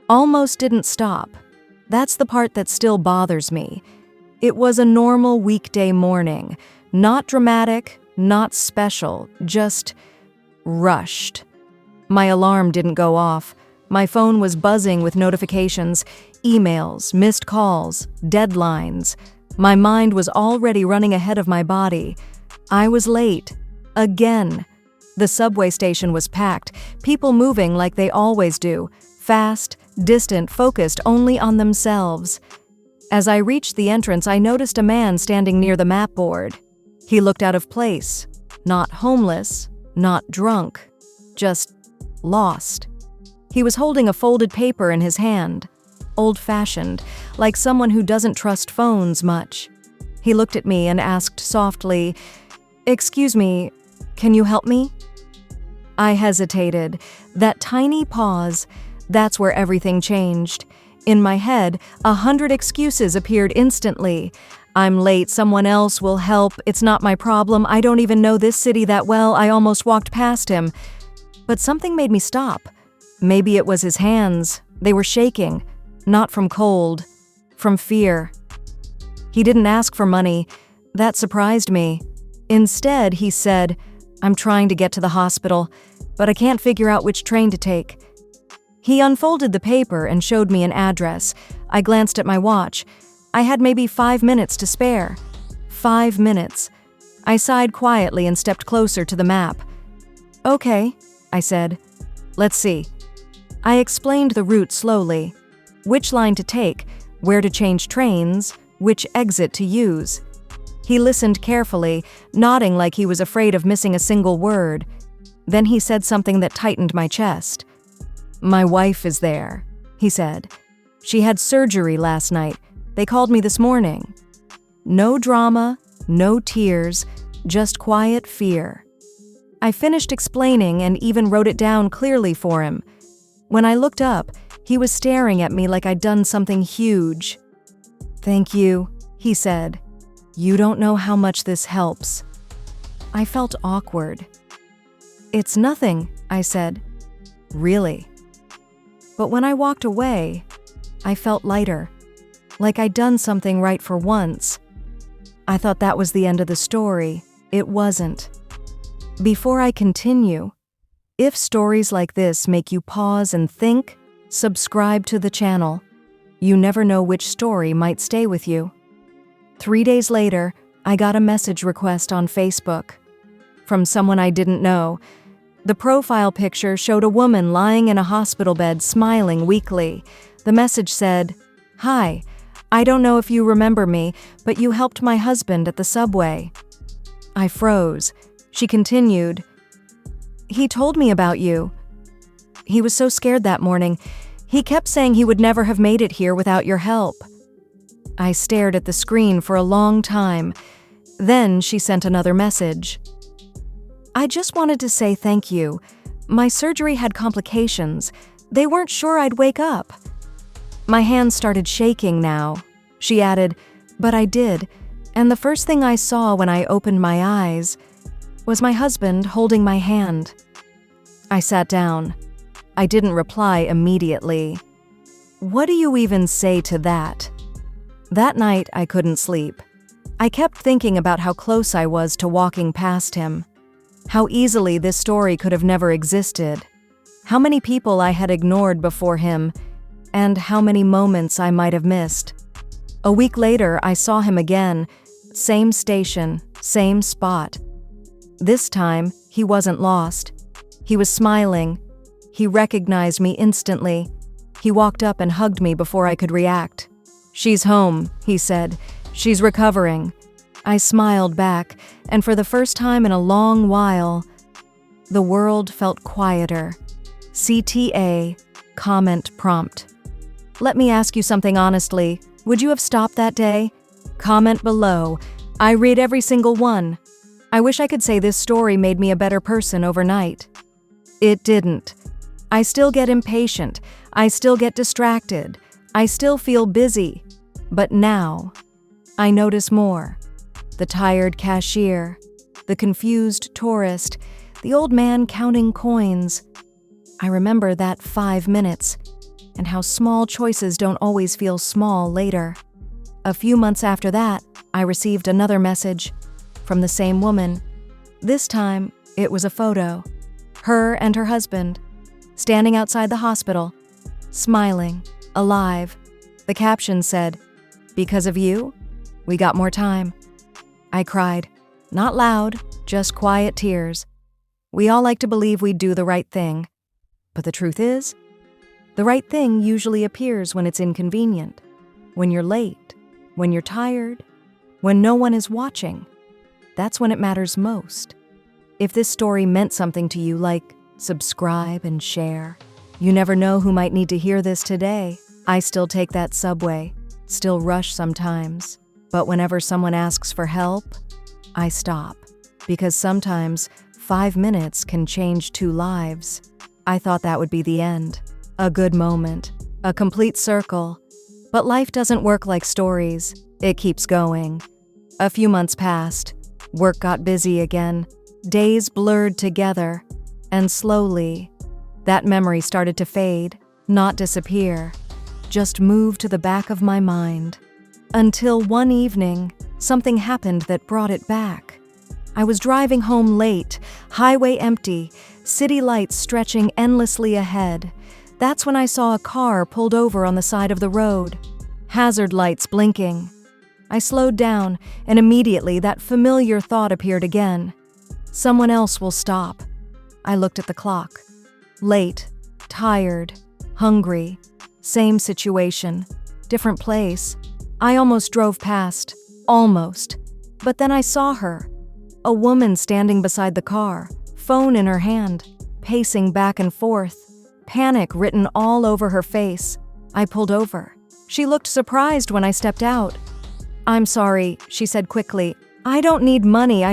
Almost didn't stop. That's the part that still bothers me. It was a normal weekday morning. Not dramatic, not special, just rushed. My alarm didn't go off. My phone was buzzing with notifications, emails, missed calls, deadlines. My mind was already running ahead of my body. I was late. Again. The subway station was packed, people moving like they always do, fast, distant, focused only on themselves. As I reached the entrance, I noticed a man standing near the map board. He looked out of place, not homeless, not drunk, just lost. He was holding a folded paper in his hand, old-fashioned, like someone who doesn't trust phones much. He looked at me and asked softly, "Excuse me, can you help me?" I hesitated. That tiny pause, that's where everything changed. In my head, 100 excuses appeared instantly. I'm late, someone else will help, it's not my problem, I don't even know this city that well, I almost walked past him. But something made me stop. Maybe it was his hands. They were shaking, not from cold, from fear. He didn't ask for money. That surprised me. Instead, he said, "I'm trying to get to the hospital, but I can't figure out which train to take." He unfolded the paper and showed me an address. I glanced at my watch. I had maybe 5 minutes to spare. 5 minutes. I sighed quietly and stepped closer to the map. "Okay," I said. "Let's see." I explained the route slowly. Which line to take, where to change trains, which exit to use. He listened carefully, nodding like he was afraid of missing a single word. Then he said something that tightened my chest. "My wife is there," he said. "She had surgery last night. They called me this morning." No drama, no tears, just quiet fear. I finished explaining and even wrote it down clearly for him. When I looked up, he was staring at me like I'd done something huge. "Thank you," he said. "You don't know how much this helps." I felt awkward. "It's nothing," I said. "Really?" But when I walked away, I felt lighter, like I'd done something right for once. I thought that was the end of the story. It wasn't. Before I continue, if stories like this make you pause and think, subscribe to the channel. You never know which story might stay with you. 3 days later, I got a message request on Facebook from someone I didn't know. The profile picture showed a woman lying in a hospital bed smiling weakly. The message said, "Hi, I don't know if you remember me, but you helped my husband at the subway." I froze. She continued, "He told me about you. He was so scared that morning. He kept saying he would never have made it here without your help." I stared at the screen for a long time. Then she sent another message. "I just wanted to say thank you. My surgery had complications. They weren't sure I'd wake up." My hands started shaking now. She added, "But I did, and the first thing I saw when I opened my eyes was my husband holding my hand." I sat down. I didn't reply immediately. What do you even say to that? That night, I couldn't sleep. I kept thinking about how close I was to walking past him, how easily this story could have never existed, how many people I had ignored before him, and how many moments I might have missed. A week later, I saw him again, same station, same spot. This time, he wasn't lost. He was smiling. He recognized me instantly. He walked up and hugged me before I could react. "She's home," he said. "She's recovering." I smiled back, and for the first time in a long while, the world felt quieter. CTA, comment prompt. Let me ask you something honestly. Would you have stopped that day? Comment below. I read every single one. I wish I could say this story made me a better person overnight. It didn't. I still get impatient. I still get distracted. I still feel busy. But now, I notice more. The tired cashier, the confused tourist, the old man counting coins. I remember that 5 minutes. and how small choices don't always feel small later. A few months after that, I received another message from the same woman. This time, it was a photo. Her and her husband, standing outside the hospital, smiling, alive. The caption said, "Because of you, we got more time." I cried. Not loud, just quiet tears. We all like to believe we'd do the right thing. But the truth is, the right thing usually appears when it's inconvenient, when you're late, when you're tired, when no one is watching. That's when it matters most. If this story meant something to you, like subscribe and share. You never know who might need to hear this today. I still take that subway, still rush sometimes. But whenever someone asks for help, I stop. Because sometimes 5 minutes can change 2 lives. I thought that would be the end. A good moment. A complete circle. But life doesn't work like stories. It keeps going. A few months passed. Work got busy again. Days blurred together. And slowly, that memory started to fade, not disappear, just move to the back of my mind. Until one evening, something happened that brought it back. I was driving home late, highway empty, city lights stretching endlessly ahead. That's when I saw a car pulled over on the side of the road, hazard lights blinking. I slowed down, and immediately that familiar thought appeared again. Someone else will stop. I looked at the clock. Late, tired, hungry, same situation, different place. I almost drove past, almost. But then I saw her, a woman standing beside the car, phone in her hand, pacing back and forth, panic written all over her face. I pulled over. She looked surprised when I stepped out. "I'm sorry," she said quickly. "I don't need money,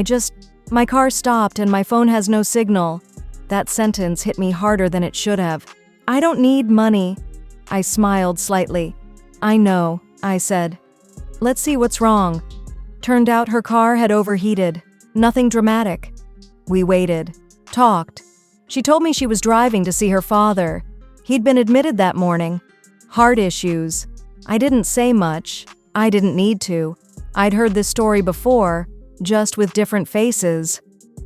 my car stopped and my phone has no signal." That sentence hit me harder than it should have. "I don't need money." I smiled slightly. "I know," I said. "Let's see what's wrong." Turned out her car had overheated. Nothing dramatic. We waited, talked. She told me she was driving to see her father. He'd been admitted that morning. Heart issues. I didn't say much. I didn't need to. I'd heard this story before, just with different faces.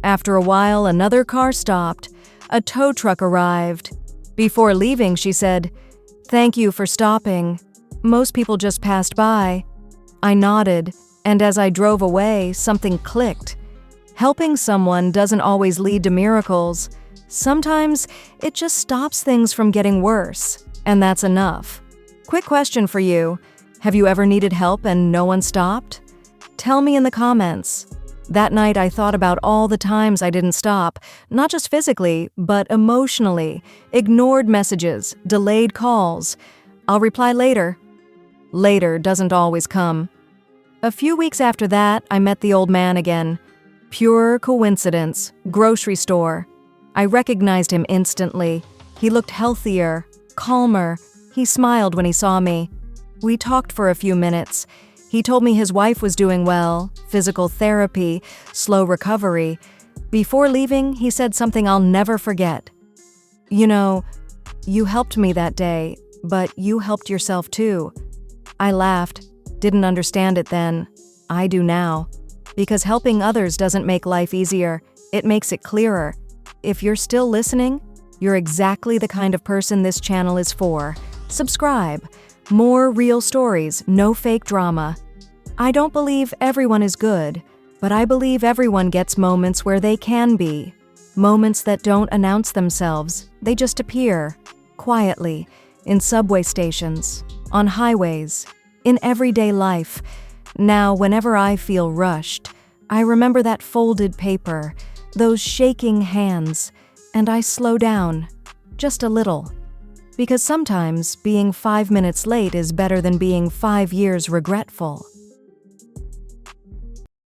After a while, another car stopped. A tow truck arrived. Before leaving, she said, "Thank you for stopping. Most people just passed by." I nodded, and as I drove away, something clicked. Helping someone doesn't always lead to miracles. Sometimes it just stops things from getting worse, and that's enough. Quick question for you. Have you ever needed help and no one stopped? Tell me in the comments. That night I thought about all the times I didn't stop, not just physically, but emotionally, ignored messages, delayed calls. I'll reply later. Later doesn't always come. A few weeks after that, I met the old man again. Pure coincidence, grocery store. I recognized him instantly. He looked healthier, calmer. He smiled when he saw me. We talked for a few minutes. He told me his wife was doing well, physical therapy, slow recovery. Before leaving, he said something I'll never forget. "You know, you helped me that day, but you helped yourself too." I laughed, didn't understand it then. I do now. Because helping others doesn't make life easier, it makes it clearer. If you're still listening, you're exactly the kind of person this channel is for. Subscribe. More real stories, no fake drama. I don't believe everyone is good, but I believe everyone gets moments where they can be. Moments that don't announce themselves, they just appear, quietly, in subway stations, on highways, in everyday life. Now, whenever I feel rushed, I remember that folded paper, those shaking hands, and I slow down, just a little. Because sometimes being 5 minutes late is better than being 5 years regretful.